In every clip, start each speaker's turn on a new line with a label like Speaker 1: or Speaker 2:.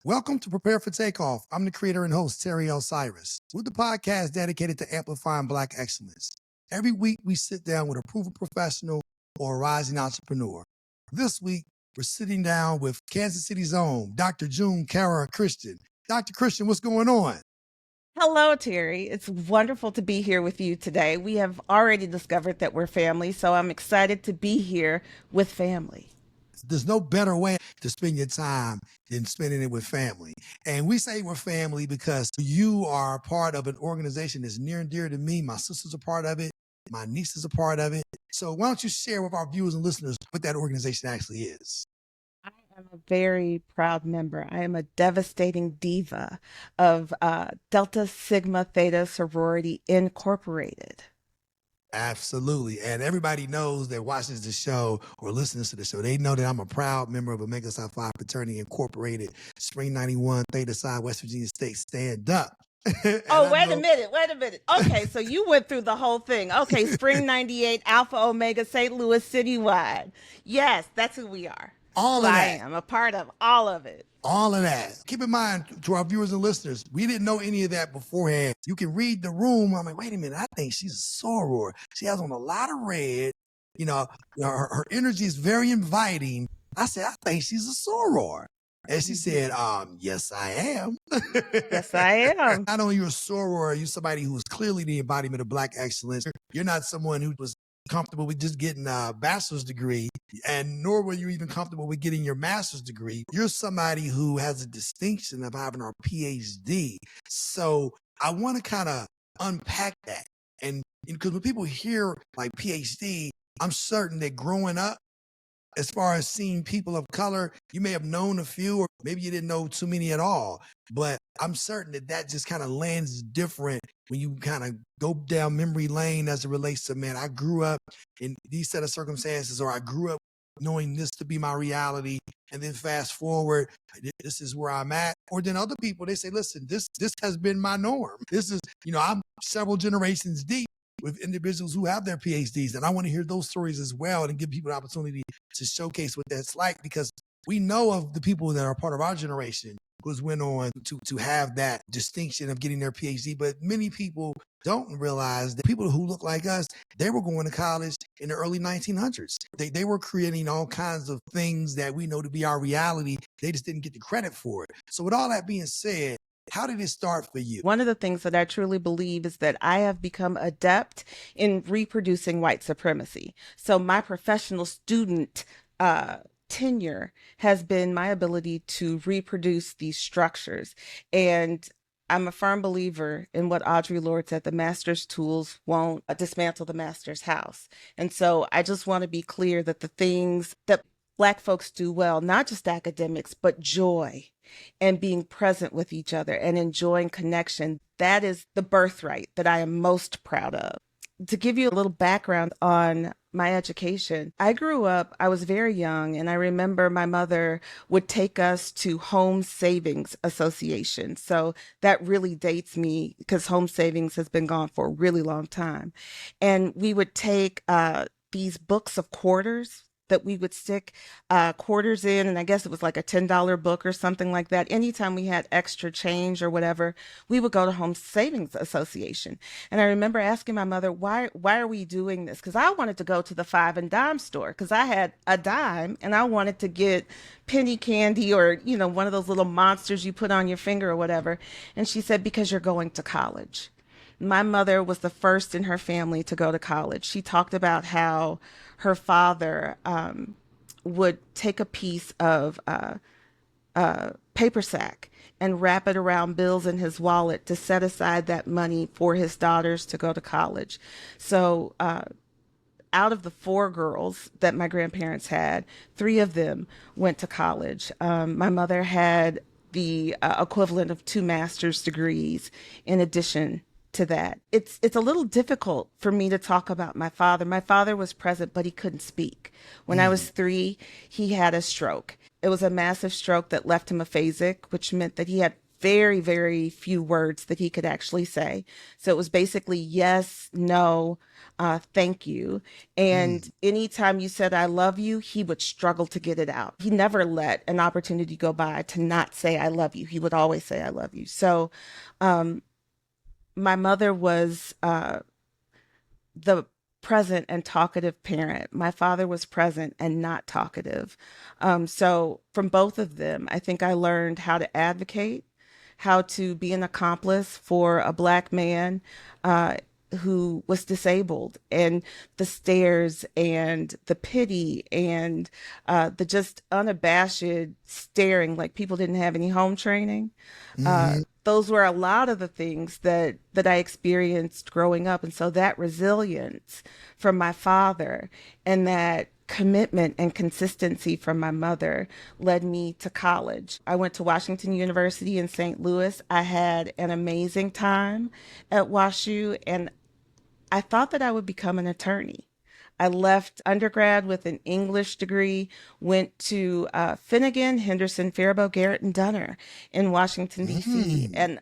Speaker 1: Welcome to Prepare For Takeoff. I'm the creator and host, Terry L. Cyrus. We're the podcast dedicated to amplifying Black excellence. Every week, we sit down with a proven professional or a rising entrepreneur. This week, we're sitting down with Kansas City's own Dr. June Cara Christian. Dr. Christian, what's going on?
Speaker 2: Hello, Terry. It's wonderful to be here with you today. We have already discovered that we're family, so I'm excited to be here with family.
Speaker 1: There's no better way to spend your time than spending it with family. And we say we're family because you are a part of an organization that's near and dear to me. My sister's a part of it. My niece is a part of it. So why don't you share with our viewers and listeners what that organization actually is?
Speaker 2: I am a very proud member. I am a devastating diva of Delta Sigma Theta Sorority Incorporated.
Speaker 1: Absolutely. And everybody knows that watches the show or listens to the show. They know that I'm a proud member of Omega Psi Phi Fraternity Incorporated, Spring 91, Theta Psi, West Virginia State, stand up.
Speaker 2: Oh, wait a minute. Okay, so you went through the whole thing. Okay, Spring 98, Alpha Omega, St. Louis citywide. Yes, that's who we are.
Speaker 1: All of that.
Speaker 2: I am a part of all of it.
Speaker 1: All of that. Keep in mind, to our viewers and listeners, we didn't know any of that beforehand. You can read the room. I'm like, wait a minute, I think she's a soror. She has on a lot of red. Her energy is very inviting. I said, I think she's a soror. And she said, yes, I am.
Speaker 2: Yes, I am.
Speaker 1: Not only you're a soror, you're somebody who is clearly the embodiment of Black excellence. You're not someone who was comfortable with just getting a bachelor's degree, and nor were you even comfortable with getting your master's degree. You're somebody who has a distinction of having our PhD. So I want to kind of unpack that. And because when people hear like PhD, I'm certain that growing up, as far as seeing people of color, you may have known a few, or maybe you didn't know too many at all. But I'm certain that just kind of lands different when you kind of go down memory lane as it relates to, man, I grew up in these set of circumstances, or I grew up knowing this to be my reality. And then fast forward, this is where I'm at. Or then other people, they say, listen, this has been my norm. This is, I'm several generations deep with individuals who have their PhDs. And I want to hear those stories as well and give people the opportunity to showcase what that's like, because we know of the people that are part of our generation who went on to have that distinction of getting their PhD. But many people don't realize that people who look like us, they were going to college in the early 1900s. They were creating all kinds of things that we know to be our reality. They just didn't get the credit for it. So with all that being said, how did it start for you?
Speaker 2: One of the things that I truly believe is that I have become adept in reproducing white supremacy. So my professional student tenure has been my ability to reproduce these structures. And I'm a firm believer in what Audre Lorde said, the master's tools won't dismantle the master's house. And so I just want to be clear that the things that Black folks do well, not just academics, but joy and being present with each other and enjoying connection, that is the birthright that I am most proud of. To give you a little background on my education, I grew up, I was very young, and I remember my mother would take us to Home Savings Association. So that really dates me because Home Savings has been gone for a really long time. And we would take these books of quarters that we would stick quarters in, and I guess it was like a $10 book or something like that. Anytime we had extra change or whatever, we would go to Home Savings Association. And I remember asking my mother, why are we doing this? Because I wanted to go to the 5 and dime store because I had a dime and I wanted to get penny candy or, one of those little monsters you put on your finger or whatever. And she said, because you're going to college. My mother was the first in her family to go to college. She talked about how her father would take a piece of paper sack and wrap it around bills in his wallet to set aside that money for his daughters to go to college. So out of the 4 girls that my grandparents had, 3 of them went to college. My mother had the equivalent of 2 master's degrees in addition to that. It's a little difficult for me to talk about my father. My father was present, but he couldn't speak. When I was 3, he had a stroke. It was a massive stroke that left him aphasic, which meant that he had very, very few words that he could actually say. So it was basically yes, no, thank you. And
Speaker 1: Mm.
Speaker 2: anytime you said, I love you, he would struggle to get it out. He never let an opportunity go by to not say, I love you. He would always say, I love you. So um, my mother was the present and talkative parent. My father was present and not talkative. So from both of them, I think I learned how to advocate, how to be an accomplice for a Black man uh, who was disabled, and the stares and the pity and the just unabashed staring like people didn't have any home training.
Speaker 1: Hmm.
Speaker 2: Those were a lot of the things that I experienced growing up. And so that resilience from my father and that commitment and consistency from my mother led me to college. I went to Washington University in St. Louis. I had an amazing time at WashU, and I thought that I would become an attorney. I left undergrad with an English degree, went to Finnegan, Henderson, Faribault, Garrett, and Dunner in Washington, D.C.
Speaker 1: Mm.
Speaker 2: And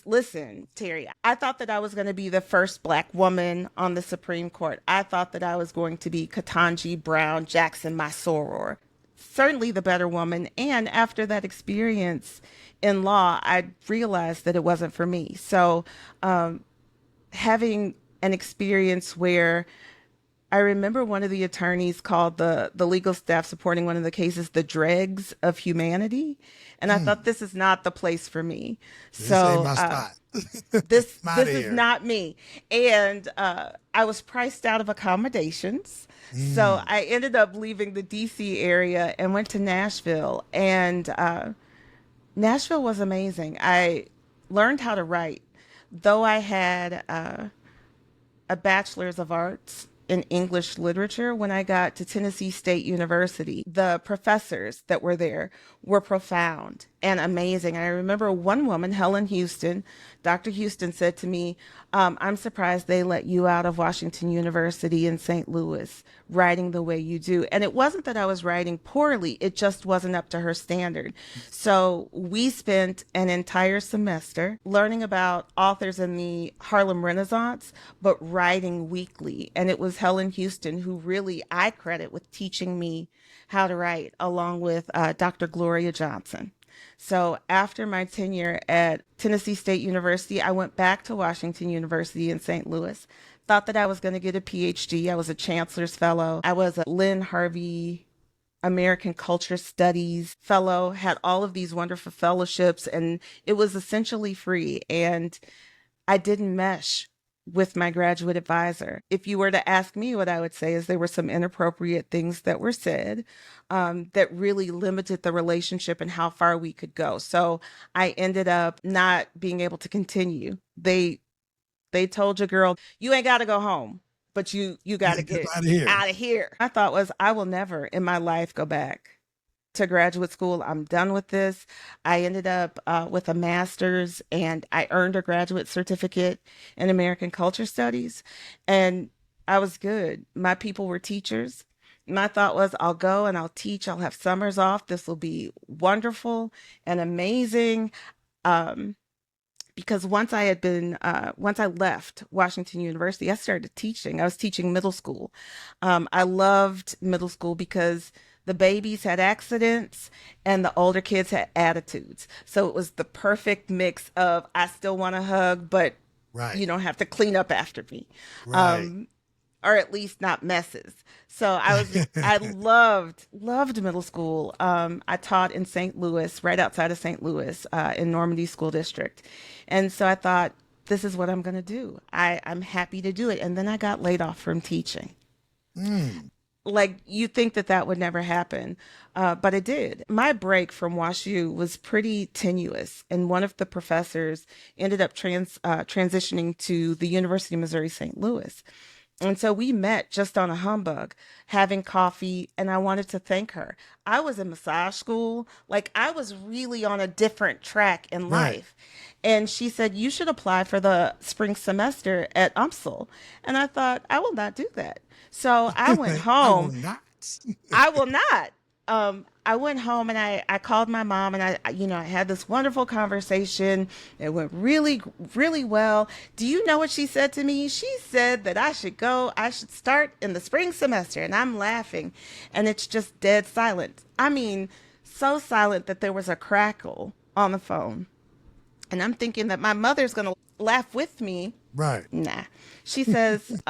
Speaker 2: listen, Terry, I thought that I was going to be the first Black woman on the Supreme Court. I thought that I was going to be Ketanji Brown Jackson, my soror. Certainly the better woman. And after that experience in law, I realized that it wasn't for me. So, having an experience where I remember one of the attorneys called the legal staff supporting one of the cases the dregs of humanity. And I thought,
Speaker 1: Mm.
Speaker 2: this is not the place for me.
Speaker 1: This ain't
Speaker 2: So
Speaker 1: my spot.
Speaker 2: this
Speaker 1: I'm out
Speaker 2: this
Speaker 1: of
Speaker 2: is
Speaker 1: here.
Speaker 2: not me. And I was priced out of accommodations. So
Speaker 1: Mm.
Speaker 2: I ended up leaving the DC area and went to Nashville. And Nashville was amazing. I learned how to write. Though I had a bachelor's of arts in English literature, when I got to Tennessee State University, the professors that were there were profound and amazing. I remember one woman, Helen Houston, Dr. Houston said to me, I'm surprised they let you out of Washington University in St. Louis writing the way you do. And it wasn't that I was writing poorly, it just wasn't up to her standard. So we spent an entire semester learning about authors in the Harlem Renaissance, but writing weekly. And it was Helen Houston who really I credit with teaching me how to write, along with Dr. Gloria Johnson. So after my tenure at Tennessee State University, I went back to Washington University in St. Louis. Thought that I was going to get a PhD. I was a chancellor's fellow. I was a Lynn Harvey American Culture Studies fellow, had all of these wonderful fellowships, and it was essentially free. And I didn't mesh with my graduate advisor. If you were to ask me, what I would say is there were some inappropriate things that were said that really limited the relationship and how far we could go. So I ended up not being able to continue. They told your girl, you ain't got to go home, but you got
Speaker 1: Yeah,
Speaker 2: to
Speaker 1: get
Speaker 2: get
Speaker 1: out of here.
Speaker 2: out of here. My thought was, I will never in my life go back to graduate school. I'm done with this. I ended up with a master's, and I earned a graduate certificate in American Culture Studies. And I was good. My people were teachers. My thought was, I'll go and I'll teach. I'll have summers off. This will be wonderful and amazing. Um, because once I left Washington University, I started teaching. I was teaching middle school. I loved middle school because the babies had accidents and the older kids had attitudes. So it was the perfect mix of, I still want to hug, but
Speaker 1: Right.
Speaker 2: you don't have to clean up after me.
Speaker 1: Right.
Speaker 2: Um, or at least not messes. So I loved middle school. I taught in St. Louis, right outside of St. Louis, in Normandy School District. And so I thought, this is what I'm going to do. I'm happy to do it. And then I got laid off from teaching.
Speaker 1: Mm.
Speaker 2: Like, you think that that would never happen, but it did. My break from WashU was pretty tenuous, and one of the professors ended up transitioning to the University of Missouri St. Louis. And so we met just on a humbug, having coffee, and I wanted to thank her. I was in massage school, like I was really on a different track in
Speaker 1: Right.
Speaker 2: life. And she said, you should apply for the spring semester at UMSL. And I thought, I will not do that. So I went
Speaker 1: I will
Speaker 2: home.
Speaker 1: not.
Speaker 2: I will not. I went home and I called my mom and I had this wonderful conversation. It went really, really well. Do you know what she said to me? She said that I should start in the spring semester. And I'm laughing. And it's just dead silent. I mean, so silent that there was a crackle on the phone. And I'm thinking that my mother's going to laugh with me.
Speaker 1: Right.
Speaker 2: Nah. She says,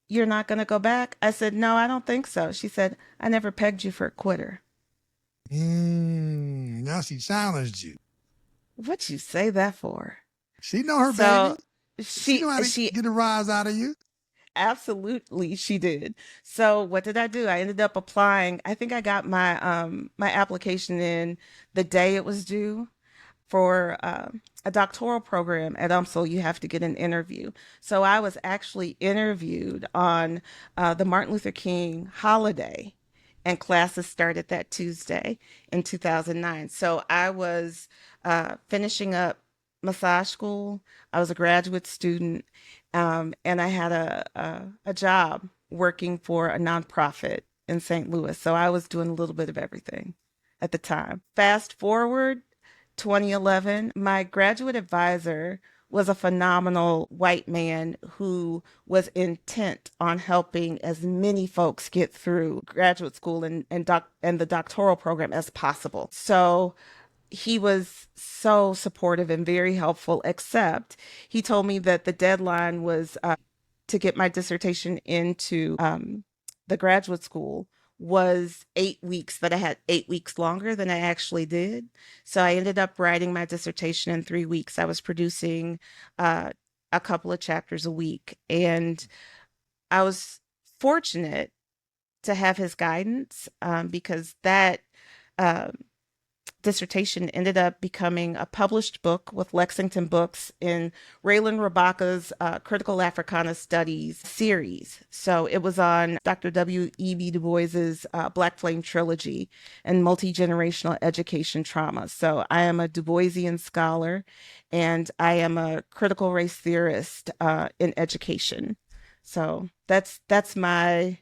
Speaker 2: you're not going to go back? I said, no, I don't think so. She said, I never pegged you for a quitter.
Speaker 1: Now she challenged you.
Speaker 2: What you say that for?
Speaker 1: She know her
Speaker 2: So
Speaker 1: baby. She know how to
Speaker 2: she
Speaker 1: get a rise out of you.
Speaker 2: absolutely she did. So what did I do? I ended up applying. I think I got my application in the day it was due. For a doctoral program at UMSL, you have to get an interview. So I was actually interviewed on the Martin Luther King holiday, and classes started that Tuesday in 2009. So I was finishing up massage school. I was a graduate student, and I had a job working for a nonprofit in St. Louis. So I was doing a little bit of everything at the time. Fast forward 2011, my graduate advisor was a phenomenal white man who was intent on helping as many folks get through graduate school and the doctoral program as possible. So he was so supportive and very helpful, except he told me that the deadline was to get my dissertation into the graduate school was 8 weeks, that I had 8 weeks longer than I actually did. So I ended up writing my dissertation in 3 weeks. I was producing a couple of chapters a week. And I was fortunate to have his guidance because that dissertation ended up becoming a published book with Lexington Books in Raylan Rabaka's Critical Africana Studies series. So it was on Dr. W.E.B. Du Bois's Black Flame Trilogy and multi-generational education trauma. So I am a Du Boisian scholar, and I am a critical race theorist in education. So that's my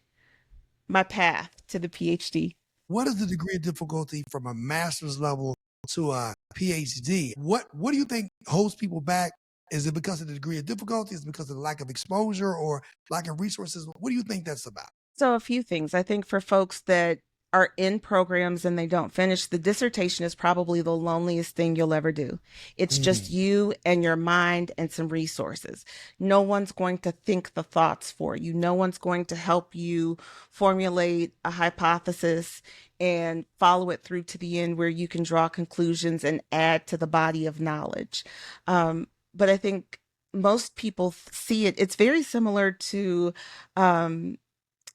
Speaker 2: path to the PhD.
Speaker 1: What is the degree of difficulty from a master's level to a PhD? What do you think holds people back? Is it because of the degree of difficulty? Is it because of the lack of exposure or lack of resources? What do you think that's about?
Speaker 2: So a few things. I think for folks that are in programs and they don't finish, the dissertation is probably the loneliest thing you'll ever do. It's just you and your mind and some resources. No one's going to think the thoughts for you. No one's going to help you formulate a hypothesis and follow it through to the end where you can draw conclusions and add to the body of knowledge. But I think most people see it. It's very similar to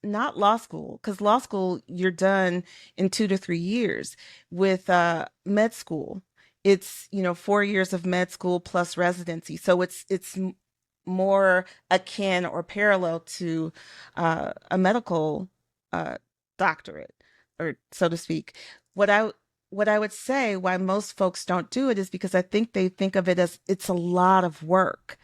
Speaker 2: not law school, because law school you're done in 2 to 3 years. With med school, it's 4 years of med school plus residency, so it's more akin or parallel to a medical doctorate, or so to speak. What I would say why most folks don't do it is because I think they think of it as it's a lot of work.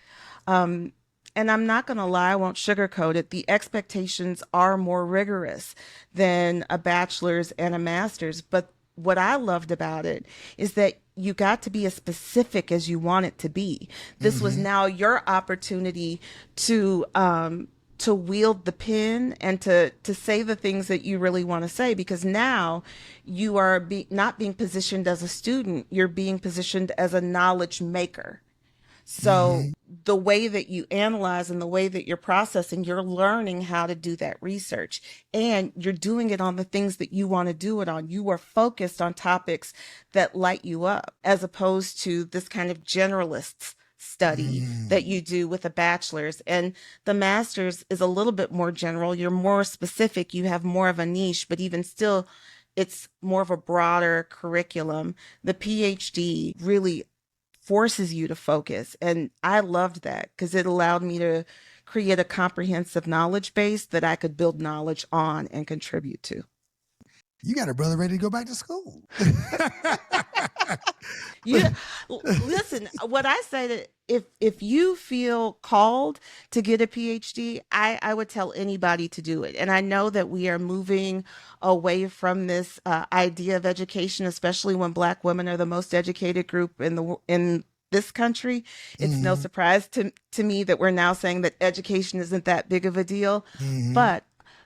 Speaker 2: Um, and I'm not going to lie, I won't sugarcoat it. The expectations are more rigorous than a bachelor's and a master's. But what I loved about it is that you got to be as specific as you want it to be. This was now your opportunity to wield the pen and to say the things that you really want to say, because now you are not being positioned as a student, you're being positioned as a knowledge maker. So the way that you analyze and the way that you're processing, you're learning how to do that research, and you're doing it on the things that you want to do it on. You are focused on topics that light you up, as opposed to this kind of generalist study that you do with a bachelor's. And the master's is a little bit more general. You're more specific. You have more of a niche, but even still, it's more of a broader curriculum. The PhD really forces you to focus. And I loved that because it allowed me to create a comprehensive knowledge base that I could build knowledge on and contribute to.
Speaker 1: You got a brother ready to go back to school.
Speaker 2: You listen, what I say that if you feel called to get a PhD, I would tell anybody to do it. And I know that we are moving away from this idea of education, especially when Black women are the most educated group in this country. It's no
Speaker 1: Mm-hmm.
Speaker 2: surprise to me that we're now saying that education isn't that big of a deal.
Speaker 1: Mm-hmm.
Speaker 2: But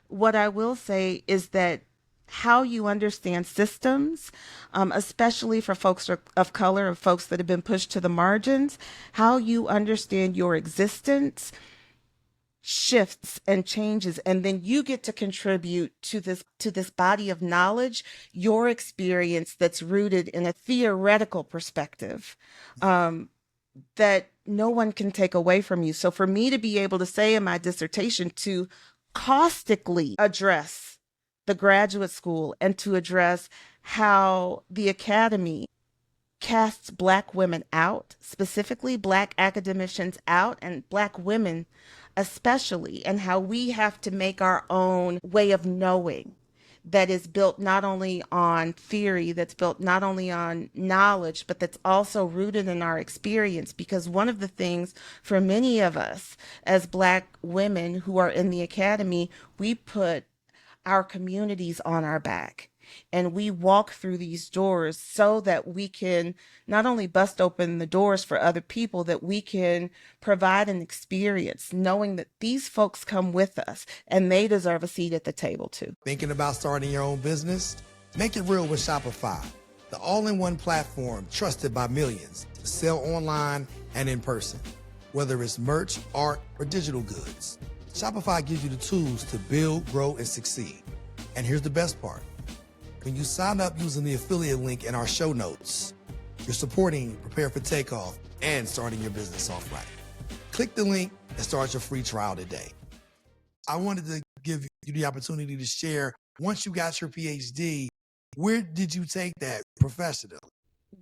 Speaker 2: what I will say is that how you understand systems, especially for folks of color or folks that have been pushed to the margins, how you understand your existence shifts and changes, and then you get to contribute to this body of knowledge, your experience that's rooted in a theoretical perspective, that no one can take away from you. So for me to be able to say in my dissertation to caustically address the graduate school and to address how the academy casts Black women out, specifically Black academicians out, and Black women especially, and how we have to make our own way of knowing that is built not only on theory, that's built not only on knowledge, but that's also rooted in our experience. Because one of the things for many of us as Black women who are in the academy, we put our communities on our back. And we walk through these doors so that we can not only bust open the doors for other people, that we can provide an experience knowing that these folks come with us and they deserve a seat at the table too.
Speaker 1: Thinking about starting your own business? Make it real with Shopify, the all-in-one platform trusted by millions to sell online and in person. Whether it's merch, art, or digital goods, Shopify gives you the tools to build, grow, and succeed. And here's the best part. When you sign up using the affiliate link in our show notes, you're supporting Prepare for Takeoff and starting your business off right. Click the link and start your free trial today. I wanted to give you the opportunity to share, once you got your PhD, where did you take that professionally?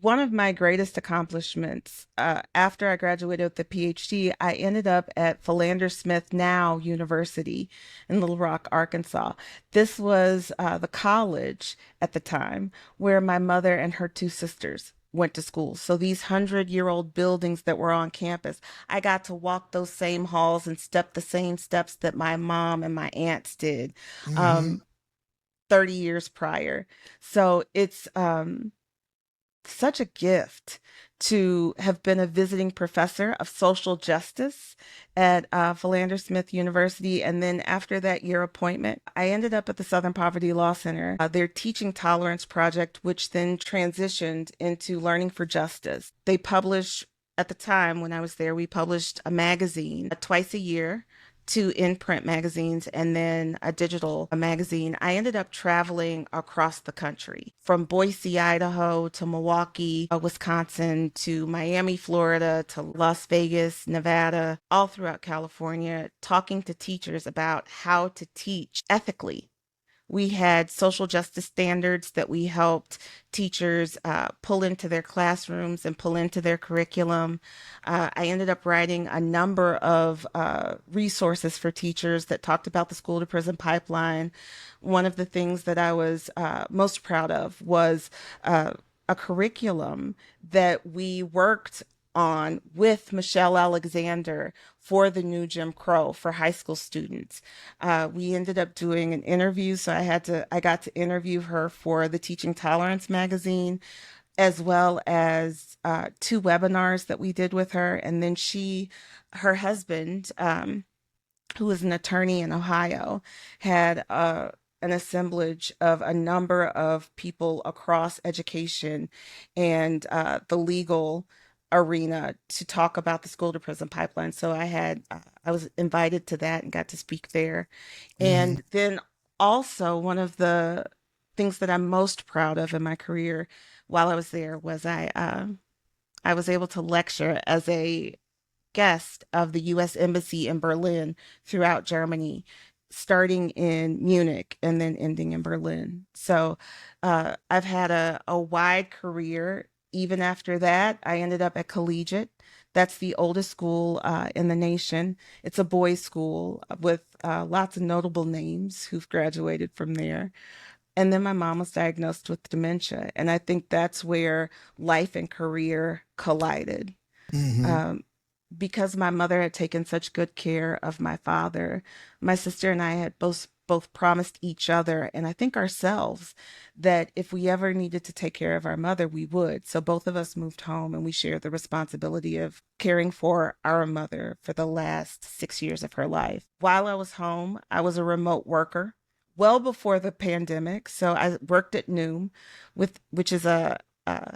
Speaker 2: One of my greatest accomplishments after I graduated with the PhD, I ended up at Philander Smith Now University in Little Rock, Arkansas. This was the college at the time where my mother and her two sisters went to school. So these 100-year-old buildings that were on campus, I got to walk those same halls and step the same steps that my mom and my aunts did
Speaker 1: Mm-hmm.
Speaker 2: 30 years prior. So it's such a gift to have been a visiting professor of social justice at Philander Smith University. And then after that year appointment, I ended up at the Southern Poverty Law Center, their Teaching Tolerance Project, which then transitioned into Learning for Justice. They publish, at the time when I was there, we published a magazine twice a year, two in-print magazines, and then a digital magazine. I ended up traveling across the country, from Boise, Idaho, to Milwaukee, Wisconsin, to Miami, Florida, to Las Vegas, Nevada, all throughout California, talking to teachers about how to teach ethically. We had social justice standards that we helped teachers pull into their classrooms and pull into their curriculum. I ended up writing a number of resources for teachers that talked about the school to prison pipeline. One of the things that I was most proud of was a curriculum that we worked on with Michelle Alexander for the new Jim Crow for high school students. We ended up doing an interview, so I got to interview her for the Teaching Tolerance magazine, as well as two webinars that we did with her. And then her husband, who is an attorney in Ohio, had an assemblage of a number of people across education and the legal arena to talk about the school to prison pipeline. So I was invited to that and got to speak there.
Speaker 1: Mm-hmm.
Speaker 2: And then also one of the things that I'm most proud of in my career while I was there was I was able to lecture as a guest of the U.S. Embassy in Berlin throughout Germany, starting in Munich and then ending in Berlin. So I've had a wide career. Even after that, I ended up at Collegiate. That's the oldest school in the nation. It's a boys' school with lots of notable names who've graduated from there. And then my mom was diagnosed with dementia. And I think that's where life and career collided.
Speaker 1: Mm-hmm.
Speaker 2: Um, because my mother had taken such good care of my father, my sister and I had both promised each other and I think ourselves that if we ever needed to take care of our mother, we would. So both of us moved home and we shared the responsibility of caring for our mother for the last 6 years of her life. While I was home, I was a remote worker well before the pandemic. So I worked at Noom, which is a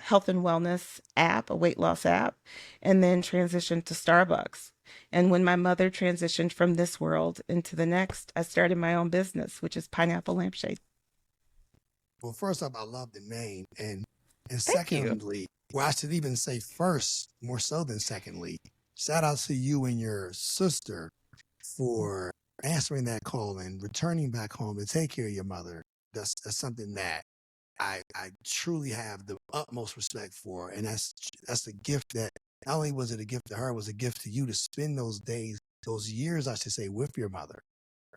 Speaker 2: health and wellness app, a weight loss app, and then transitioned to Starbucks. And when my mother transitioned from this world into the next, I started my own business, which is Pineapple Lampshade.
Speaker 1: Well, first off, I love the name, and
Speaker 2: Thank you.
Speaker 1: secondly, well, I should even say first, more so than secondly, shout out to you and your sister for answering that call and returning back home to take care of your mother. That's something that I truly have the utmost respect for, and that's a gift that not only was it a gift to her, it was a gift to you to spend those days, those years, I should say, with your mother.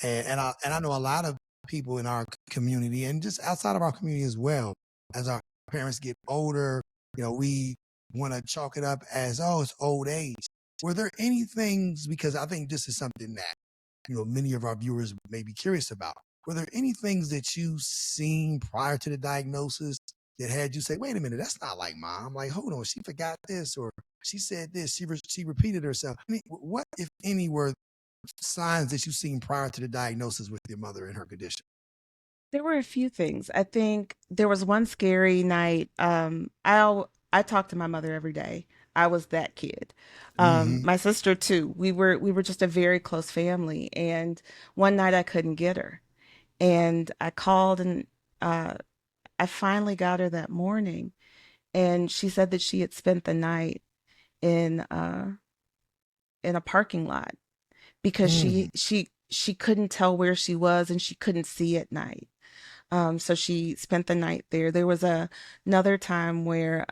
Speaker 1: And I know a lot of people in our community and just outside of our community as well. As our parents get older, we want to chalk it up as, oh, it's old age. Were there any things, because I think this is something that many of our viewers may be curious about. Were there any things that you seen prior to the diagnosis that had you say, wait a minute, that's not like mom. Like, hold on, she forgot this, or she said this, she repeated herself. What, if any, were signs that you seen prior to the diagnosis with your mother and her condition?
Speaker 2: There were a few things. I think there was one scary night. I talked to my mother every day. I was that kid.
Speaker 1: Mm-hmm.
Speaker 2: My sister too. We were just a very close family. And one night I couldn't get her, and I called and uh, I finally got her that morning, and she said that she had spent the night in uh, in a parking lot because
Speaker 1: Mm-hmm.
Speaker 2: she couldn't tell where she was and she couldn't see at night. So she spent the night there. There was another time where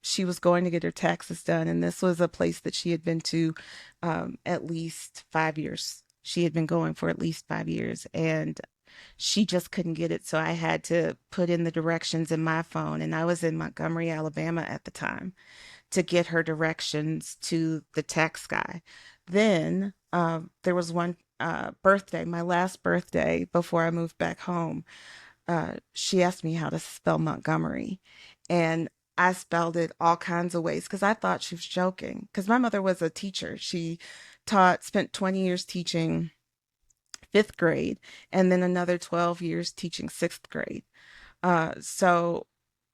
Speaker 2: she was going to get her taxes done, and this was a place that she had been to at least 5 years. She had been going for at least 5 years, and she just couldn't get it. So I had to put in the directions in my phone, and I was in Montgomery, Alabama at the time to get her directions to the tax guy. Then there was one birthday, my last birthday before I moved back home. She asked me how to spell Montgomery, and I spelled it all kinds of ways because I thought she was joking. Because my mother was a teacher. She spent 20 years teaching fifth grade, and then another 12 years teaching sixth grade. So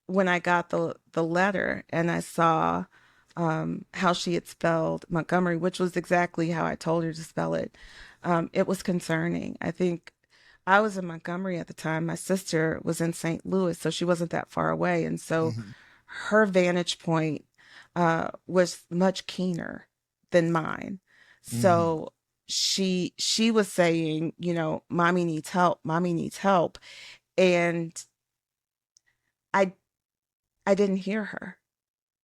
Speaker 2: when I got the letter and I saw how she had spelled Montgomery, which was exactly how I told her to spell it, it was concerning. I think I was in Montgomery at the time. My sister was in St. Louis, so she wasn't that far away, and so
Speaker 1: Mm-hmm.
Speaker 2: her vantage point was much keener than mine.
Speaker 1: Mm-hmm.
Speaker 2: So she was saying, mommy needs help, mommy needs help, and I I didn't hear her.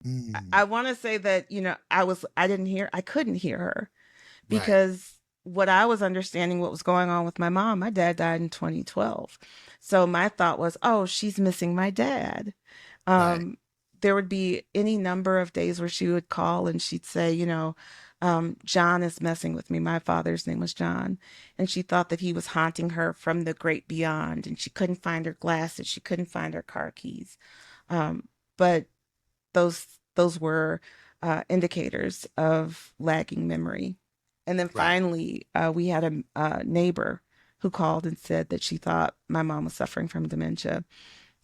Speaker 1: Mm-hmm.
Speaker 2: I want to say that, I couldn't hear her
Speaker 1: Right.
Speaker 2: because what I was understanding what was going on with my mom, my dad died in 2012. So my thought was, oh, she's missing my dad.
Speaker 1: Right.
Speaker 2: Um, there would be any number of days where she would call and she'd say, John is messing with me. My father's name was John. And she thought that he was haunting her from the great beyond. And she couldn't find her glasses. She couldn't find her car keys. But those were indicators of lagging memory. And then
Speaker 1: Right.
Speaker 2: finally, we had a neighbor who called and said that she thought my mom was suffering from dementia.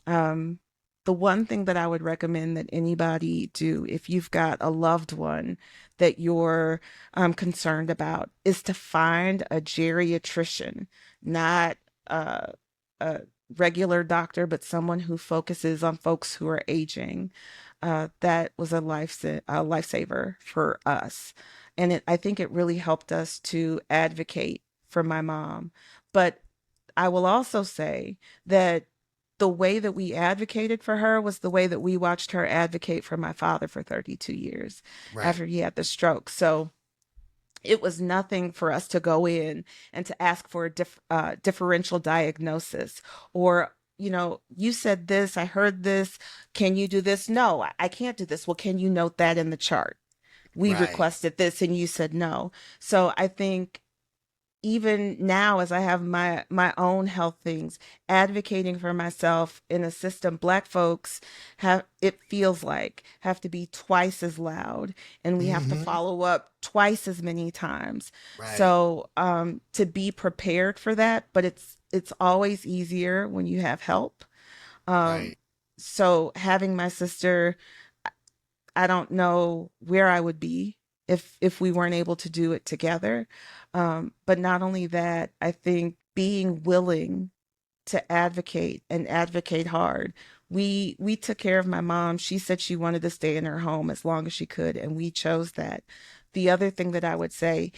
Speaker 2: Um, the one thing that I would recommend that anybody do if you've got a loved one that you're concerned about is to find a geriatrician, not a regular doctor, but someone who focuses on folks who are aging. That was a lifesaver for us, and I think it really helped us to advocate for my mom. But I will also say that the way that we advocated for her was the way that we watched her advocate for my father for 32 years
Speaker 1: Right.
Speaker 2: after he had the stroke. So it was nothing for us to go in and to ask for a differential diagnosis or you said this, I heard this. Can you do this? No, I can't do this. Well, can you note that in the chart? We
Speaker 1: Right.
Speaker 2: requested this and you said no. So I think even now, as I have my own health things, advocating for myself in a system, Black folks have, it feels like, have to be twice as loud, and we have to
Speaker 1: Mm-hmm.
Speaker 2: follow up twice as many times.
Speaker 1: Right.
Speaker 2: So to be prepared for that, but it's always easier when you have help. um
Speaker 1: Right.
Speaker 2: so having my sister, I don't know where I would be if we weren't able to do it together. But not only that, I think being willing to advocate and advocate hard. We took care of my mom. She said she wanted to stay in her home as long as she could, and we chose that. The other thing that I would say,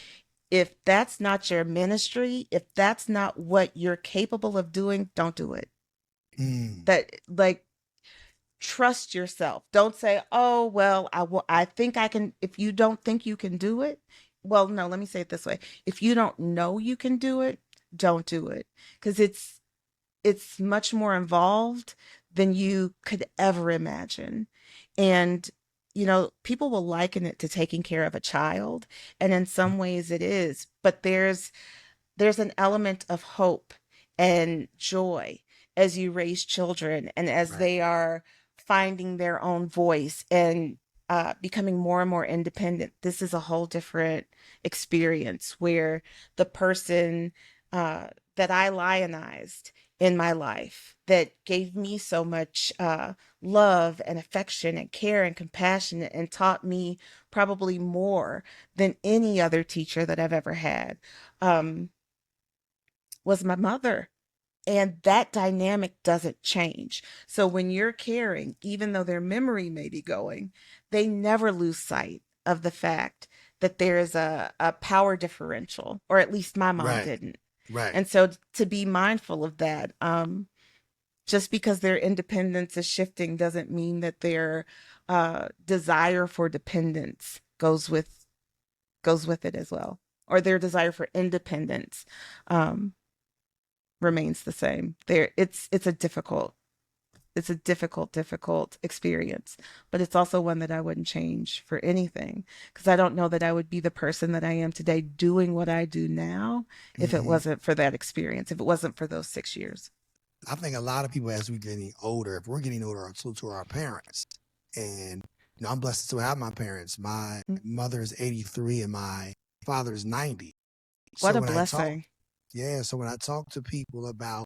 Speaker 2: if that's not your ministry, if that's not what you're capable of doing, don't do it.
Speaker 1: Mm.
Speaker 2: That, like, trust yourself. Don't say, "Oh, well, I think I can." If you don't think you can do it, well, no, let me say it this way. If you don't know you can do it, don't do it, because it's much more involved than you could ever imagine. And people will liken it to taking care of a child, and in some ways it is, but there's an element of hope and joy as you raise children and as
Speaker 1: Right.
Speaker 2: they are finding their own voice and becoming more and more independent. This is a whole different experience where the person that I lionized in my life, that gave me so much love and affection and care and compassion, and taught me probably more than any other teacher that I've ever had, um, was my mother. And that dynamic doesn't change. So when you're caring, even though their memory may be going, they never lose sight of the fact that there is a power differential, or at least my mom
Speaker 1: Right.
Speaker 2: didn't.
Speaker 1: Right.
Speaker 2: And so to be mindful of that, just because their independence is shifting doesn't mean that their desire for dependence goes with it as well, or their desire for independence. Um, Remains the same. It's a difficult experience, but it's also one that I wouldn't change for anything, because I don't know that I would be the person that I am today doing what I do now if it
Speaker 1: Mm-hmm.
Speaker 2: wasn't for that experience, if it wasn't for those 6 years.
Speaker 1: I think a lot of people, as we're getting older, if we're getting older, are to our parents. And I'm blessed to have my parents. My
Speaker 2: Mm.
Speaker 1: mother is 83 and my father is 90.
Speaker 2: What
Speaker 1: So
Speaker 2: a
Speaker 1: when I talk,
Speaker 2: blessing.
Speaker 1: yeah, so when I talk to people about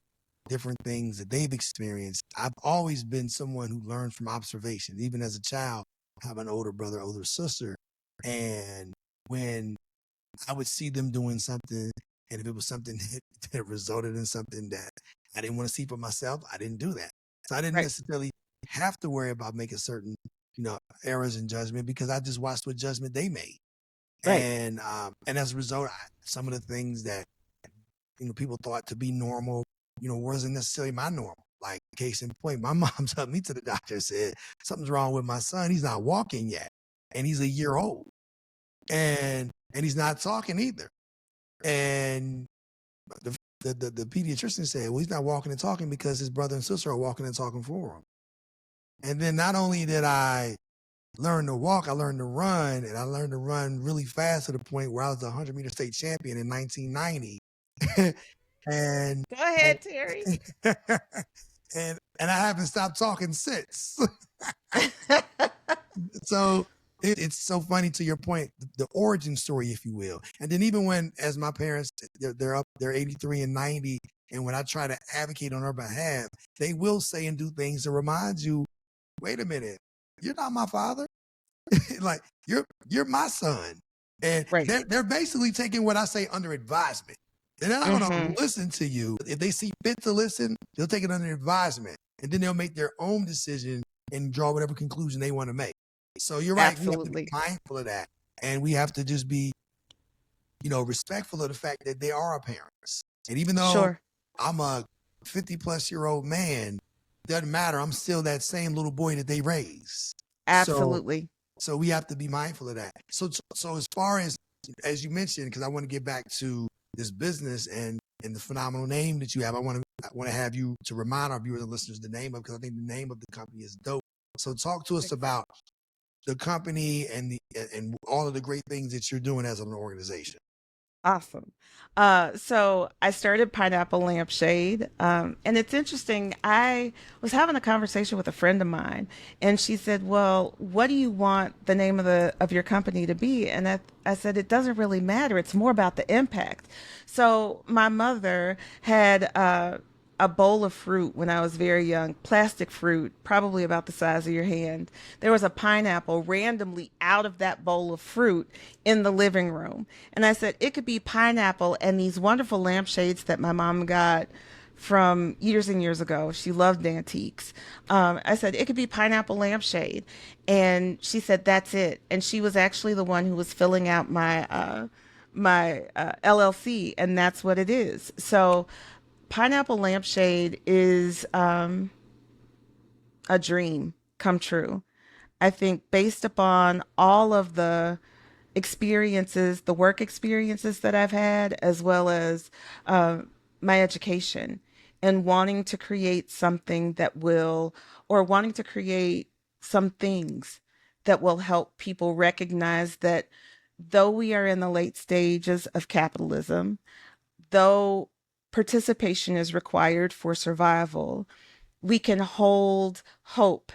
Speaker 1: different things that they've experienced, I've always been someone who learned from observation. Even as a child, I have an older brother, older sister. And when I would see them doing something, and if it was something that resulted in something that I didn't want to see for myself, I didn't do that. So I didn't
Speaker 2: Right.
Speaker 1: necessarily have to worry about making certain, errors in judgment, because I just watched what judgment they made.
Speaker 2: Right.
Speaker 1: And as a result, some of the things that people thought to be normal, wasn't necessarily my normal. Like, case in point, my mom took me to the doctor and said something's wrong with my son. He's not walking yet, and he's a year old, and he's not talking either. And the pediatrician said, well, he's not walking and talking because his brother and sister are walking and talking for him. And then not only did I learn to walk, I learned to run, and I learned to run really fast to the point where I was the 100-meter state champion in 1990. and
Speaker 2: Go
Speaker 1: and
Speaker 2: ahead, Terry.
Speaker 1: and I haven't stopped talking since. So it's so funny, to your point, the origin story, if you will. And then even when, as my parents, they're 83 and 90, and when I try to advocate on their behalf, they will say and do things to remind you, wait a minute, you're not my father. Like, you're my son. And
Speaker 2: Right.
Speaker 1: they're basically taking what I say under advisement. And they're not
Speaker 2: Mm-hmm.
Speaker 1: gonna listen to you. If they see fit to listen, they'll take it under advisement. And then they'll make their own decision and draw whatever conclusion they want to make. So you're right, we have to be
Speaker 2: Absolutely.
Speaker 1: mindful of that. And we have to just be, respectful of the fact that they are our parents. And even though
Speaker 2: Sure.
Speaker 1: I'm a 50-plus-year-old man, doesn't matter. I'm still that same little boy that they raised. So
Speaker 2: Absolutely.
Speaker 1: so we have to be mindful of that. So as far as you mentioned, because I want to get back to this business and and the phenomenal name that you have. I want to have you to remind our viewers and listeners the name of, because I think the name of the company is dope. So talk to us about the company and all of the great things that you're doing as an organization.
Speaker 2: Awesome. So I started Pineapple Lampshade, and it's interesting. I was having a conversation with a friend of mine, and she said, "Well, what do you want the name of your company to be?" And I said, "It doesn't really matter. It's more about the impact." So my mother had a bowl of fruit when I was very young, plastic fruit, probably about the size of your hand. There was a pineapple randomly out of that bowl of fruit in the living room. And I said, it could be pineapple and these wonderful lampshades that my mom got from years and years ago. She loved antiques. I said, it could be pineapple lampshade. And she said, that's it. And she was actually the one who was filling out my LLC, and that's what it is. So Pineapple Lampshade is a dream come true. I think based upon all of the experiences, the work experiences that I've had, as well as my education, and wanting to create something that will, or wanting to create some things that will help people recognize that though we are in the late stages of capitalism, though participation is required for survival, we can hold hope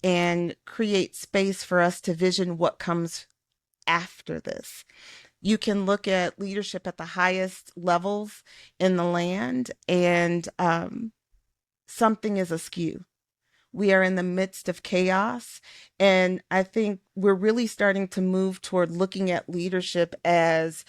Speaker 2: and create space for us to vision what comes after this. You can look at leadership at the highest levels in the land, and something is askew. We are in the midst of chaos, and I think we're really starting to move toward looking at leadership as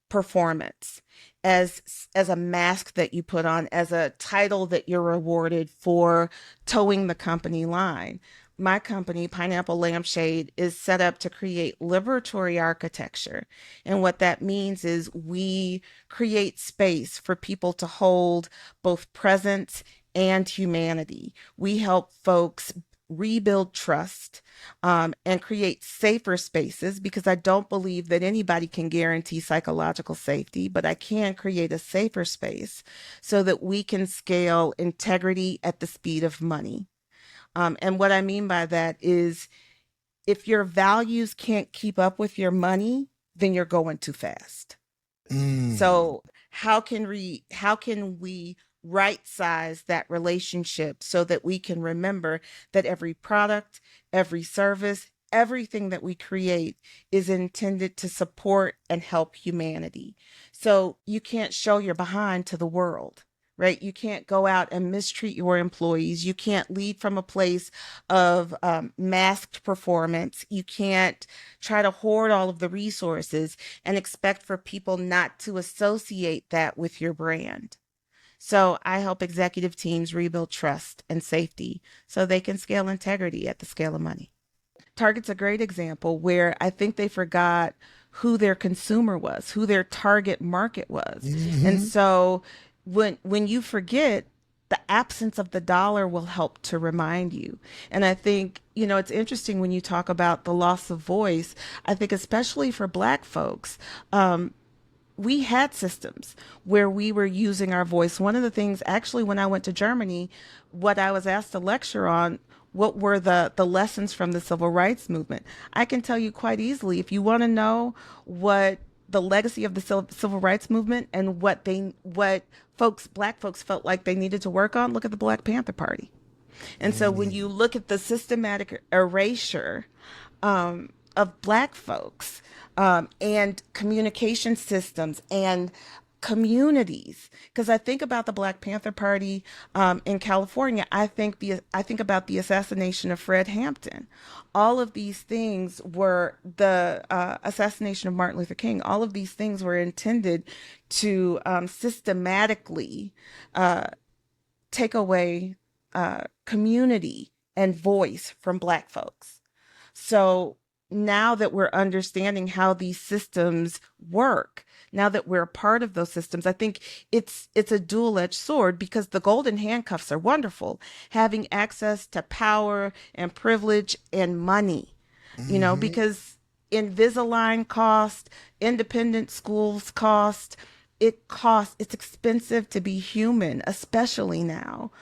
Speaker 2: performance, as a mask that you put on, as a title that you're rewarded for towing the company line. My company, Pineapple Lampshade, is set up to create liberatory architecture. And what that means is we create space for people to hold both presence and humanity. We help folks rebuild trust, and create safer spaces, because I don't believe that anybody can guarantee psychological safety, but I can create a safer space so that we can scale integrity at the speed of money. And what I mean by that is if your values can't keep up with your money, then you're going too fast. So how can we right size that relationship so that we can remember that every product, every service, everything that we create is intended to support and help humanity. So you can't show your behind to the world, right? You can't go out and mistreat your employees. You can't lead from a place of masked performance. You can't try to hoard all of the resources and expect for people not to associate that with your brand. So I help executive teams rebuild trust and safety so they can scale integrity at the scale of money. Target's a great example where I think they forgot who their consumer was, who their target market was. And so when you forget, the absence of the dollar will help to remind you. And I think, it's interesting when you talk about the loss of voice. I think especially for Black folks, we had systems where we were using our voice. One of the things, actually, when I went to Germany, what I was asked to lecture on, what were the lessons from the civil rights movement? I can tell you quite easily, if you want to know what the legacy of the civil rights movement and what Black folks felt like they needed to work on, look at the Black Panther Party. And so when you look at the systematic erasure of Black folks, and communication systems and communities, because I think about the Black Panther Party in California, I think about the assassination of Fred Hampton. All of these things were the assassination of Martin Luther King. All of these things were intended to systematically take away community and voice from Black folks. So now that we're understanding how these systems work, now that we're a part of those systems, I think it's a dual-edged sword, because the golden handcuffs are wonderful, having access to power and privilege and money, because Invisalign cost, independent schools cost. it costs, it's expensive to be human, especially now.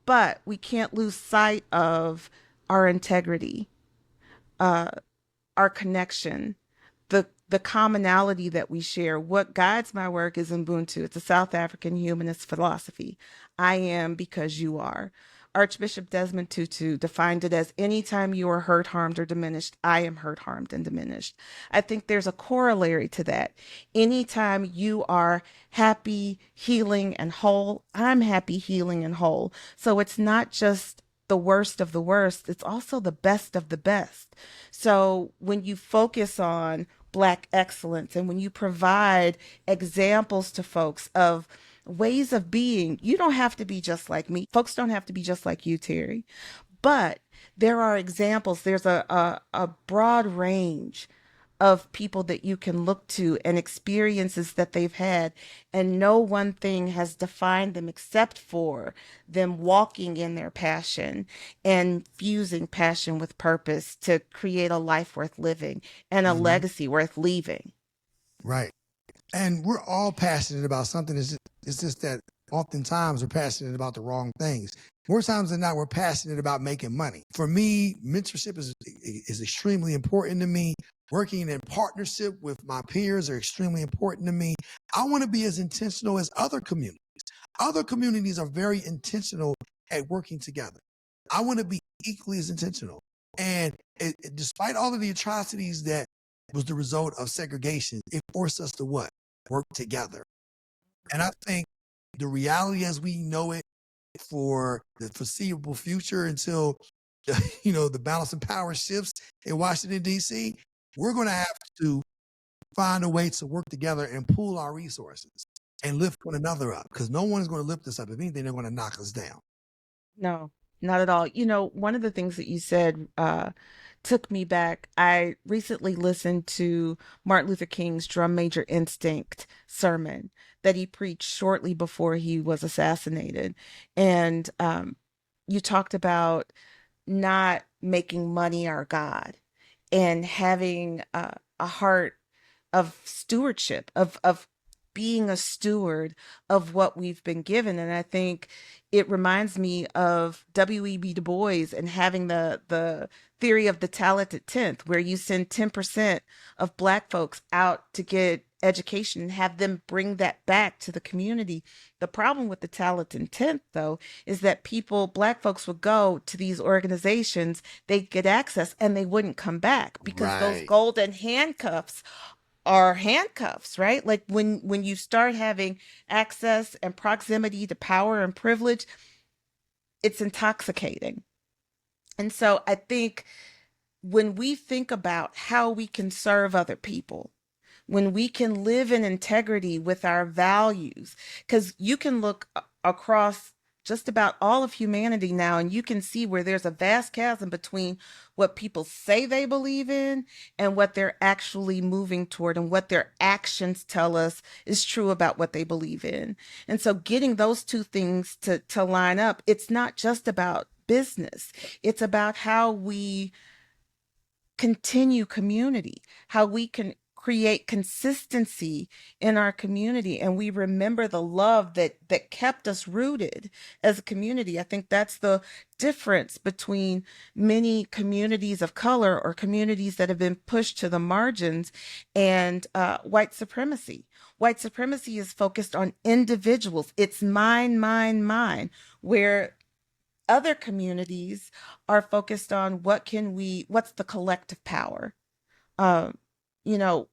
Speaker 2: But we can't lose sight of our integrity, uh, our connection, the commonality that we share. What guides my work is Ubuntu. It's a South African humanist philosophy. I am because you are. Archbishop Desmond Tutu defined it as anytime you are hurt, harmed, or diminished, I am hurt, harmed, and diminished. I think there's a corollary to that. Anytime you are happy, healing, and whole, I'm happy, healing, and whole. So it's not just the worst of the worst, it's also the best of the best. So when you focus on Black excellence and when you provide examples to folks of ways of being, you don't have to be just like me. Folks don't have to be just like you, Terry. But there are examples, there's a broad range of people that you can look to and experiences that they've had, and no one thing has defined them except for them walking in their passion and fusing passion with purpose to create a life worth living and a
Speaker 1: Mhm.
Speaker 2: legacy worth leaving.
Speaker 1: Right. And we're all passionate about something. It's just that oftentimes we're passionate about the wrong things. More times than not, we're passionate about making money. For me, mentorship is extremely important to me. Working in partnership with my peers are extremely important to me. I want to be as intentional as other communities. Other communities are very intentional at working together. I want to be equally as intentional. And despite all of the atrocities that was the result of segregation, it forced us to what? Work together. And I think the reality as we know it for the foreseeable future until the balance of power shifts in Washington, D.C., we're going to have to find a way to work together and pool our resources and lift one another up, because no one is going to lift us up. If anything, they're going to knock us down.
Speaker 2: No, not at all. One of the things that you said took me back. I recently listened to Martin Luther King's Drum Major Instinct sermon that he preached shortly before he was assassinated. And you talked about not making money our God and having a heart of stewardship, of being a steward of what we've been given. And I think it reminds me of W.E.B. Du Bois and having the theory of the talented tenth, where you send 10% of Black folks out to get education and have them bring that back to the community. The problem with the talented tenth, though, is that Black folks would go to these organizations, they'd get access, and they wouldn't come back because those
Speaker 1: Right.
Speaker 2: golden handcuffs are handcuffs, right? Like when you start having access and proximity to power and privilege, it's intoxicating. And so I think when we think about how we can serve other people, when we can live in integrity with our values, because you can look across just about all of humanity now and you can see where there's a vast chasm between what people say they believe in and what they're actually moving toward and what their actions tell us is true about what they believe in. And so getting those two things to line up, it's not just about business, it's about how we continue community, how we can create consistency in our community and we remember the love that kept us rooted as a community. I think that's the difference between many communities of color or communities that have been pushed to the margins and white supremacy. White supremacy is focused on individuals. It's mine, mine, mine, where other communities are focused on what's the collective power. Um,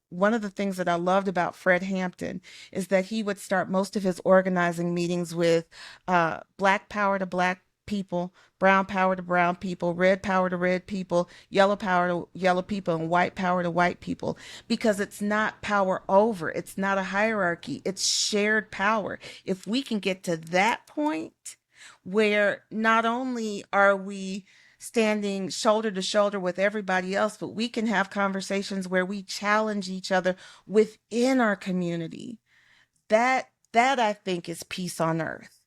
Speaker 2: one of the things that I loved about Fred Hampton is that he would start most of his organizing meetings with Black power to Black people, brown power to brown people, red power to red people, yellow power to yellow people, and white power to white people, because it's not power over, it's not a hierarchy, it's shared power. If we can get to that point where not only are we standing shoulder to shoulder with everybody else, but we can have conversations where we challenge each other within our community. That I think is peace on earth.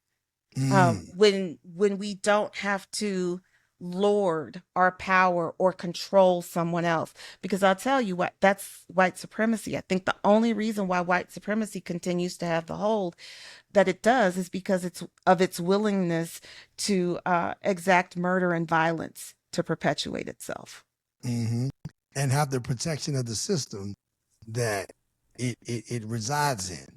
Speaker 1: Mm.
Speaker 2: When we don't have to lord or power or control someone else. Because I'll tell you what, that's white supremacy. I think the only reason why white supremacy continues to have the hold that it does is because its willingness to exact murder and violence to perpetuate itself.
Speaker 1: Mm-hmm. And have the protection of the system that it resides in.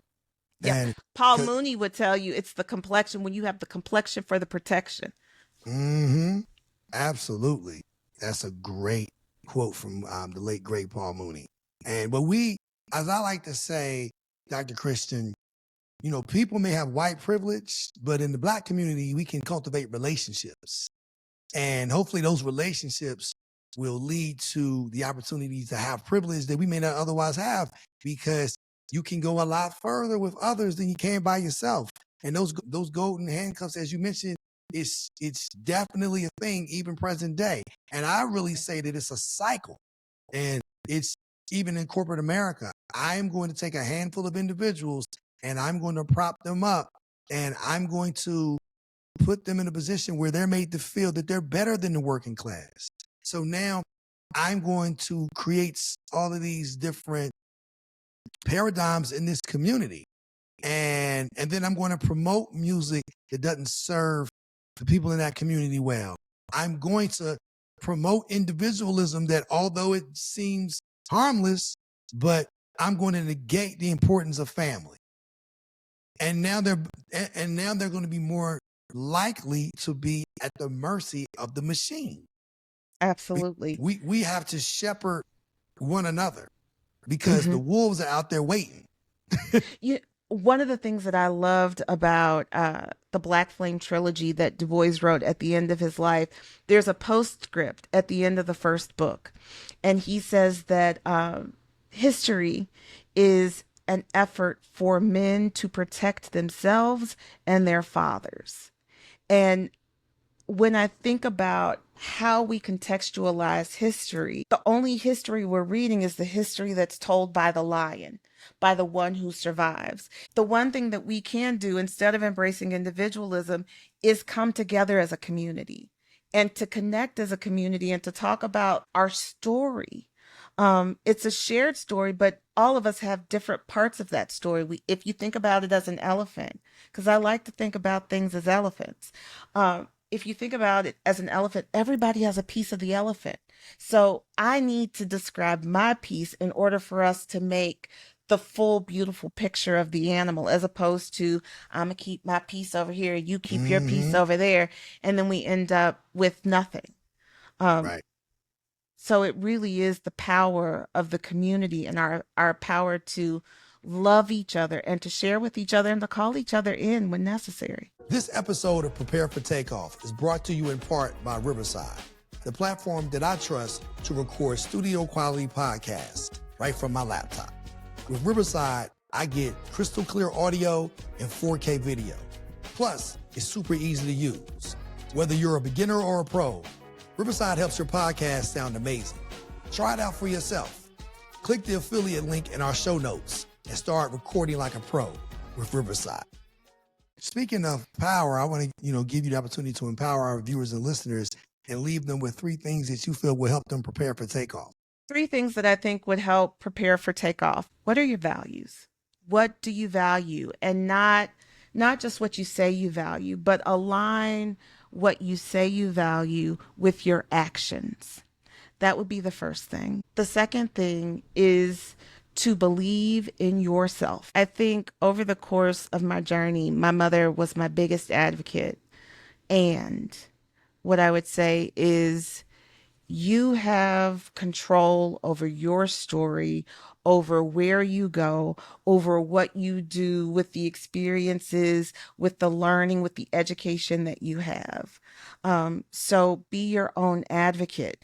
Speaker 2: Yeah.
Speaker 1: And
Speaker 2: Paul Mooney would tell you it's the complexion, when you have the complexion for the protection.
Speaker 1: Mm-hmm. Absolutely. That's a great quote from the late, great Paul Mooney. But we, as I like to say, Dr. Christian, you know, people may have white privilege, but in the Black community, we can cultivate relationships. And hopefully those relationships will lead to the opportunities to have privilege that we may not otherwise have, because you can go a lot further with others than you can by yourself. And those golden handcuffs, as you mentioned, it's definitely a thing, even present day. And I really say that it's a cycle. And it's even in corporate America. I'm going to take a handful of individuals and I'm going to prop them up, and I'm going to put them in a position where they're made to feel that they're better than the working class. So now I'm going to create all of these different paradigms in this community. And then I'm going to promote music that doesn't serve the people in that community well. I'm going to promote individualism that, although it seems harmless, but I'm going to negate the importance of family. And now they're going to be more likely to be at the mercy of the machine.
Speaker 2: Absolutely.
Speaker 1: We have to shepherd one another, because the wolves are out there waiting.
Speaker 2: One of the things that I loved about the Black Flame trilogy that Du Bois wrote at the end of his life, there's a postscript at the end of the first book. And he says that history is an effort for men to protect themselves and their fathers. And when I think about how we contextualize history, the only history we're reading is the history that's told by the lion, by the one who survives. The one thing that we can do, instead of embracing individualism, is come together as a community and to connect as a community and to talk about our story. It's a shared story, but all of us have different parts of that story. If you think about it as an elephant, because I like to think about things as elephants. If you think about it as an elephant, everybody has a piece of the elephant. So I need to describe my piece in order for us to make the full, beautiful picture of the animal, as opposed to, I'm going to keep my piece over here, you keep your piece over there, and then we end up with nothing.
Speaker 1: Right.
Speaker 2: So it really is the power of the community and our power to love each other and to share with each other and to call each other in when necessary.
Speaker 1: This episode of Prepare for Takeoff is brought to you in part by Riverside, the platform that I trust to record studio quality podcasts right from my laptop. With Riverside, I get crystal clear audio and 4K video. Plus, it's super easy to use. Whether you're a beginner or a pro, Riverside helps your podcast sound amazing. Try it out for yourself. Click the affiliate link in our show notes and start recording like a pro with Riverside. Speaking of power, I want to, give you the opportunity to empower our viewers and listeners and leave them with 3 things that you feel will help them prepare for takeoff.
Speaker 2: 3 things that I think would help prepare for takeoff. What are your values? What do you value? And not just what you say you value, but align what you say you value with your actions. That would be the first thing. The second thing is to believe in yourself. I think over the course of my journey, my mother was my biggest advocate. And what I would say is, you have control over your story, over where you go, over what you do with the experiences, with the learning, with the education that you have. So be your own advocate.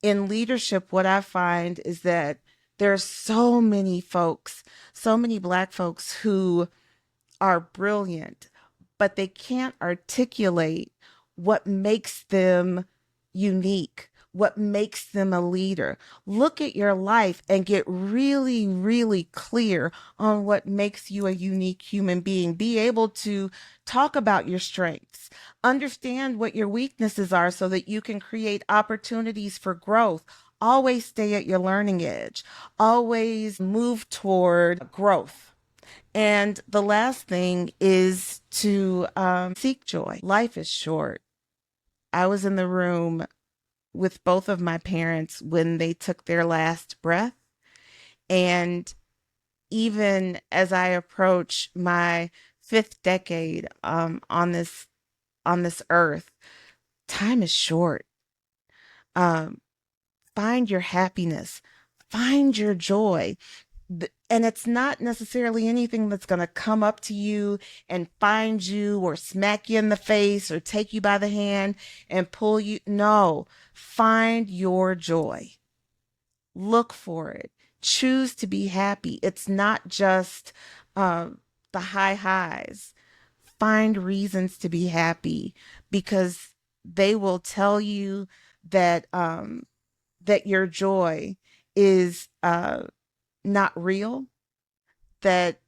Speaker 2: In leadership, what I find is that there's so many folks, so many Black folks who are brilliant, but they can't articulate what makes them unique, what makes them a leader. Look at your life and get really, really clear on what makes you a unique human being. Be able to talk about your strengths, understand what your weaknesses are so that you can create opportunities for growth. Always stay at your learning edge, always move toward growth. And the last thing is to seek joy. Life is short. I was in the room with both of my parents when they took their last breath. And even as I approach my fifth decade on this earth, time is short. Um, find your happiness, find your joy. And it's not necessarily anything that's going to come up to you and find you or smack you in the face or take you by the hand and pull you. No, find your joy. Look for it. Choose to be happy. It's not just uh, the high highs. Find reasons to be happy because they will tell you that that your joy is not real, that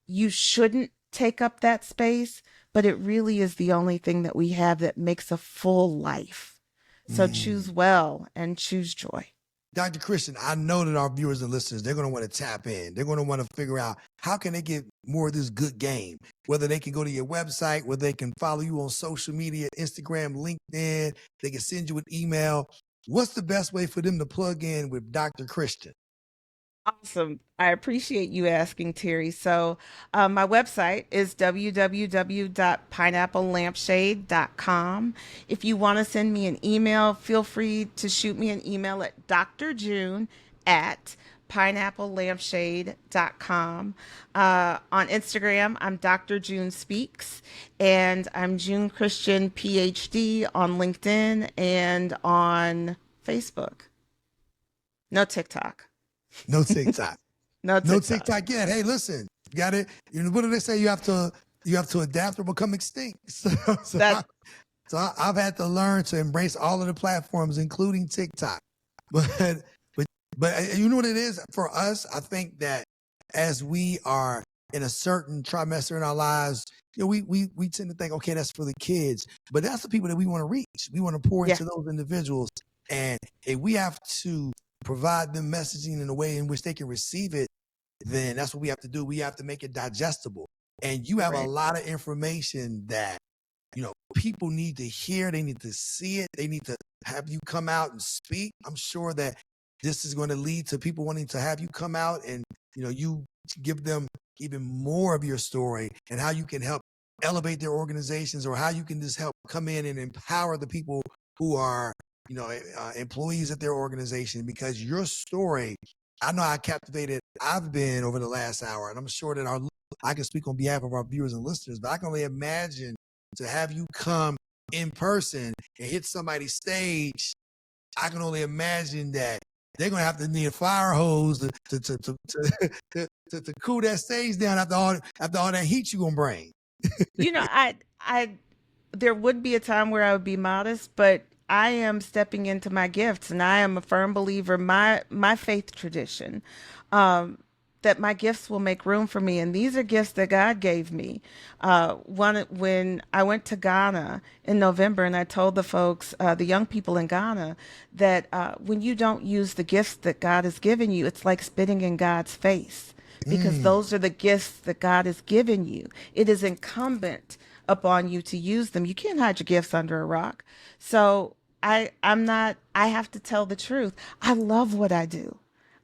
Speaker 2: you shouldn't take up that space, but it really is the only thing that we have that makes a full life. So choose well and choose joy.
Speaker 1: Dr. Christian, I know that our viewers and listeners, they're going to want to tap in. They're going to want to figure out how can they get more of this good game, whether they can go to your website, whether they can follow you on social media, Instagram, LinkedIn, they can send you an email. What's the best way for them to plug in with Dr. Christian?
Speaker 2: Awesome. I appreciate you asking, Terry. So, my website is www.pineapplelampshade.com. If you want to send me an email, feel free to shoot me an email at drjune@pineapplelampshade.com. On Instagram, I'm Dr. June Speaks, and I'm June Christian, PhD on LinkedIn and on Facebook. No TikTok.
Speaker 1: No TikTok.
Speaker 2: No
Speaker 1: No
Speaker 2: TikTok.
Speaker 1: TikTok yet. Hey, listen, you got it. You know, what do they say? You have to adapt or become extinct.
Speaker 2: That
Speaker 1: I've had to learn to embrace all of the platforms, including TikTok. But you know what it is for us? I think that as we are in a certain trimester in our lives, you know, we tend to think, okay, that's for the kids, but that's the people that we want to reach. We want to pour into those individuals, and if we have to provide them messaging in a way in which they can receive it, then that's what we have to do. We have to make it digestible. And you have a lot of information that, you know, people need to hear. They need to see it. They need to have you come out and speak. I'm sure that this is going to lead to people wanting to have you come out and, you know, you give them even more of your story and how you can help elevate their organizations, or how you can just help come in and empower the people who are, you know, employees at their organization, because your story, I know how captivated I've been over the last hour, and I'm sure that I can speak on behalf of our viewers and listeners, but I can only imagine to have you come in person and hit somebody's stage. I can only imagine that they're gonna have to need a fire hose to cool that stage down after all that heat you gonna bring.
Speaker 2: you know, I there would be a time where I would be modest, but I am stepping into my gifts, and I am a firm believer, my faith tradition, that my gifts will make room for me, and these are gifts that God gave me. When I went to Ghana in November, and I told the folks, the young people in Ghana, that when you don't use the gifts that God has given you, it's like spitting in God's face, because those are the gifts that God has given you. It is incumbent upon you to use them. You can't hide your gifts under a rock. So I have to tell the truth. I love what I do.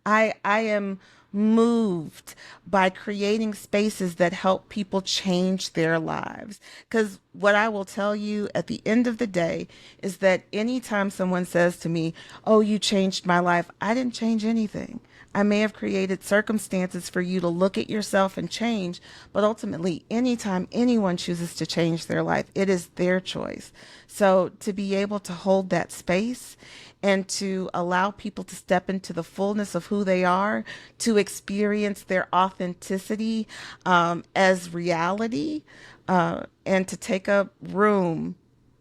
Speaker 2: I am moved by creating spaces that help people change their lives. Because what I will tell you at the end of the day is that anytime someone says to me, "Oh, you changed my life," I didn't change anything. I may have created circumstances for you to look at yourself and change, but ultimately, anytime anyone chooses to change their life, it is their choice. So to be able to hold that space and to allow people to step into the fullness of who they are, to experience their authenticity as reality, and to take up room,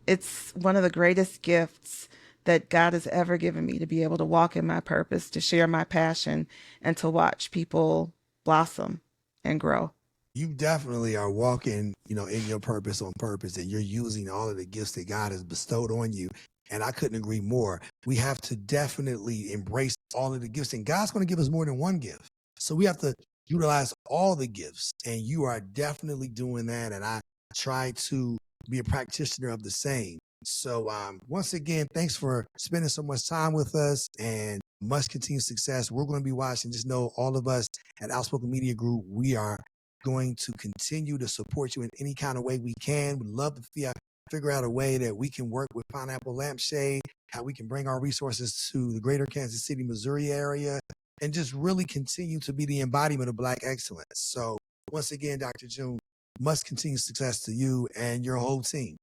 Speaker 2: it's one of the greatest gifts that God has ever given me to be able to walk in my purpose, to share my passion, and to watch people blossom and grow.
Speaker 1: You definitely are walking, in your purpose on purpose, and you're using all of the gifts that God has bestowed on you. And I couldn't agree more. We have to definitely embrace all of the gifts, and God's going to give us more than one gift. So we have to utilize all the gifts, and you are definitely doing that. And I try to be a practitioner of the same. So once again, thanks for spending so much time with us, and much continued success. We're going to be watching. Just know all of us at Outspoken Media Group, we are going to continue to support you in any kind of way we can. We'd love to figure out a way that we can work with Pineapple Lampshade, how we can bring our resources to the greater Kansas City, Missouri area, and just really continue to be the embodiment of Black excellence. So once again, Dr. June, much continued success to you and your whole team.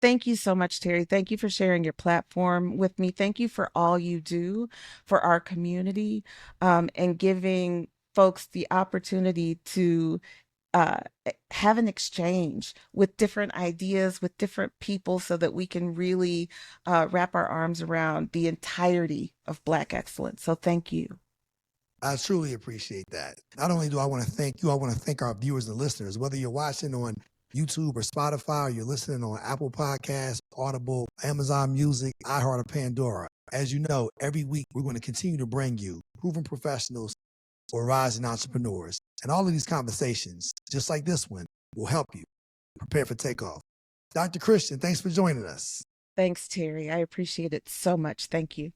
Speaker 2: Thank you so much, Terry. Thank you for sharing your platform with me. Thank you for all you do for our community, and giving folks the opportunity to have an exchange with different ideas, with different people, so that we can really wrap our arms around the entirety of Black excellence. So thank you.
Speaker 1: I truly appreciate that. Not only do I want to thank you, I want to thank our viewers and listeners, whether you're watching on YouTube or Spotify, or you're listening on Apple Podcasts, Audible, Amazon Music, iHeart, or Pandora. As you know, every week we're going to continue to bring you proven professionals or rising entrepreneurs. And all of these conversations, just like this one, will help you prepare for takeoff. Dr. Christian, thanks for joining us.
Speaker 2: Thanks, Terry. I appreciate it so much. Thank you.